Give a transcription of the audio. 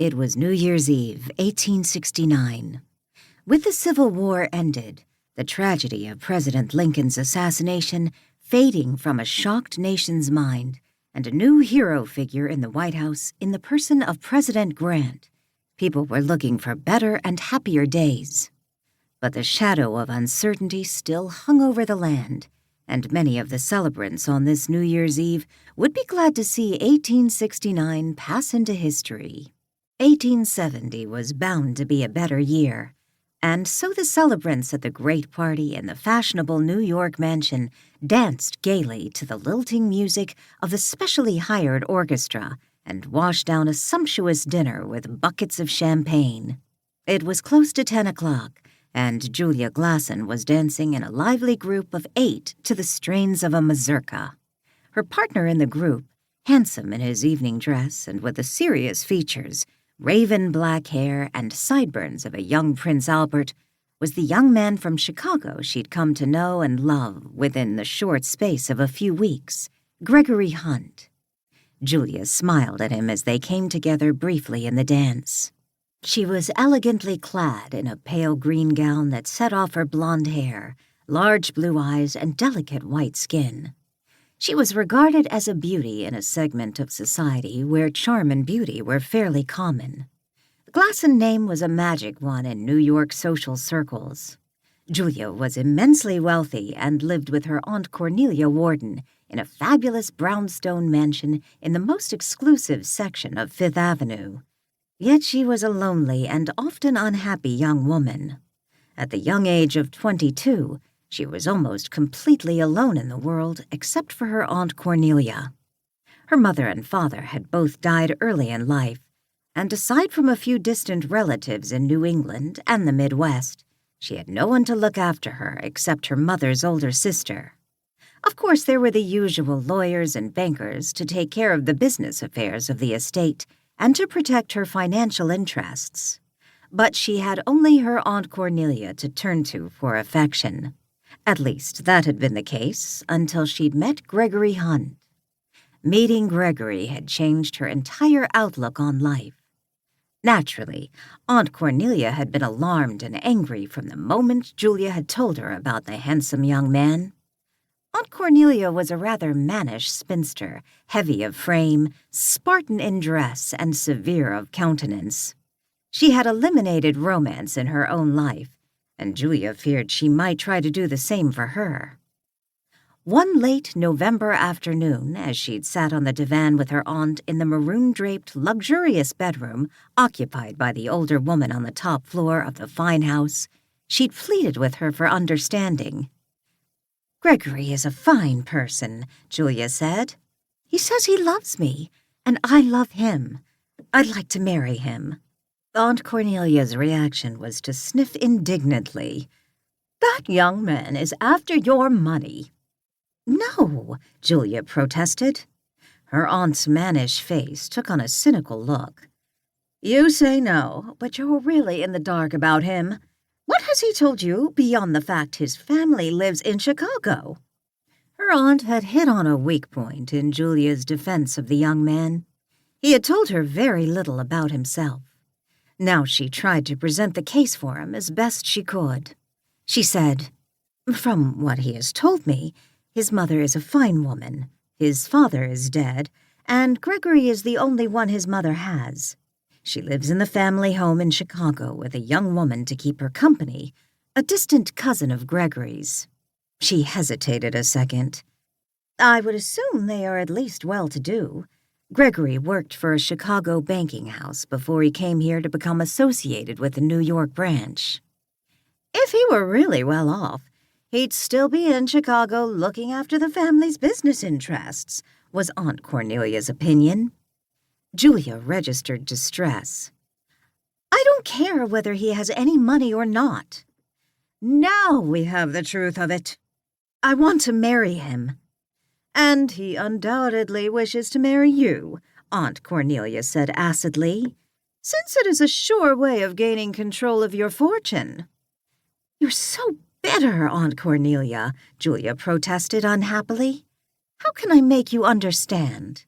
It was New Year's Eve, 1869. With the Civil War ended, the tragedy of President Lincoln's assassination fading from a shocked nation's mind, and a new hero figure in the White House in the person of President Grant, people were looking for better and happier days. But the shadow of uncertainty still hung over the land, and many of the celebrants on this New Year's Eve would be glad to see 1869 pass into history. 1870 was bound to be a better year, and so the celebrants at the great party in the fashionable New York mansion danced gaily to the lilting music of the specially hired orchestra and washed down a sumptuous dinner with buckets of champagne. It was close to 10 o'clock, and Julia Glasson was dancing in a lively group of 8 to the strains of a mazurka. Her partner in the group, handsome in his evening dress and with the serious features, raven black hair, and sideburns of a young Prince Albert, was the young man from Chicago she'd come to know and love within the short space of a few weeks, Gregory Hunt. Julia smiled at him as they came together briefly in the dance. She was elegantly clad in a pale green gown that set off her blonde hair, large blue eyes, and delicate white skin. She was regarded as a beauty in a segment of society where charm and beauty were fairly common. The Glasson name was a magic one in New York social circles. Julia was immensely wealthy and lived with her Aunt Cornelia Warden in a fabulous brownstone mansion in the most exclusive section of Fifth Avenue. Yet she was a lonely and often unhappy young woman. At the young age of 22, she was almost completely alone in the world except for her Aunt Cornelia. Her mother and father had both died early in life, and aside from a few distant relatives in New England and the Midwest, she had no one to look after her except her mother's older sister. Of course, there were the usual lawyers and bankers to take care of the business affairs of the estate and to protect her financial interests. But she had only her Aunt Cornelia to turn to for affection. At least that had been the case until she'd met Gregory Hunt. Meeting Gregory had changed her entire outlook on life. Naturally, Aunt Cornelia had been alarmed and angry from the moment Julia had told her about the handsome young man. Aunt Cornelia was a rather mannish spinster, heavy of frame, Spartan in dress, and severe of countenance. She had eliminated romance in her own life, and Julia feared she might try to do the same for her. One late November afternoon, as she'd sat on the divan with her aunt in the maroon-draped, luxurious bedroom occupied by the older woman on the top floor of the fine house, she'd pleaded with her for understanding. "Gregory is a fine person," Julia said. "He says he loves me, and I love him. I'd like to marry him." Aunt Cornelia's reaction was to sniff indignantly. "That young man is after your money." "No," Julia protested. Her aunt's mannish face took on a cynical look. "You say no, but you're really in the dark about him. What has he told you beyond the fact his family lives in Chicago?" Her aunt had hit on a weak point in Julia's defense of the young man. He had told her very little about himself. Now she tried to present the case for him as best she could. She said, "From what he has told me, his mother is a fine woman, his father is dead, and Gregory is the only one his mother has. She lives in the family home in Chicago with a young woman to keep her company, a distant cousin of Gregory's." She hesitated a second. "I would assume they are at least well-to-do. Gregory worked for a Chicago banking house before he came here to become associated with the New York branch." "If he were really well off, he'd still be in Chicago looking after the family's business interests," was Aunt Cornelia's opinion. Julia registered distress. "I don't care whether he has any money or not." "Now we have the truth of it. I want to marry him." "And he undoubtedly wishes to marry you," Aunt Cornelia said acidly, "since it is a sure way of gaining control of your fortune." "You're so bitter, Aunt Cornelia," Julia protested unhappily. "How can I make you understand?"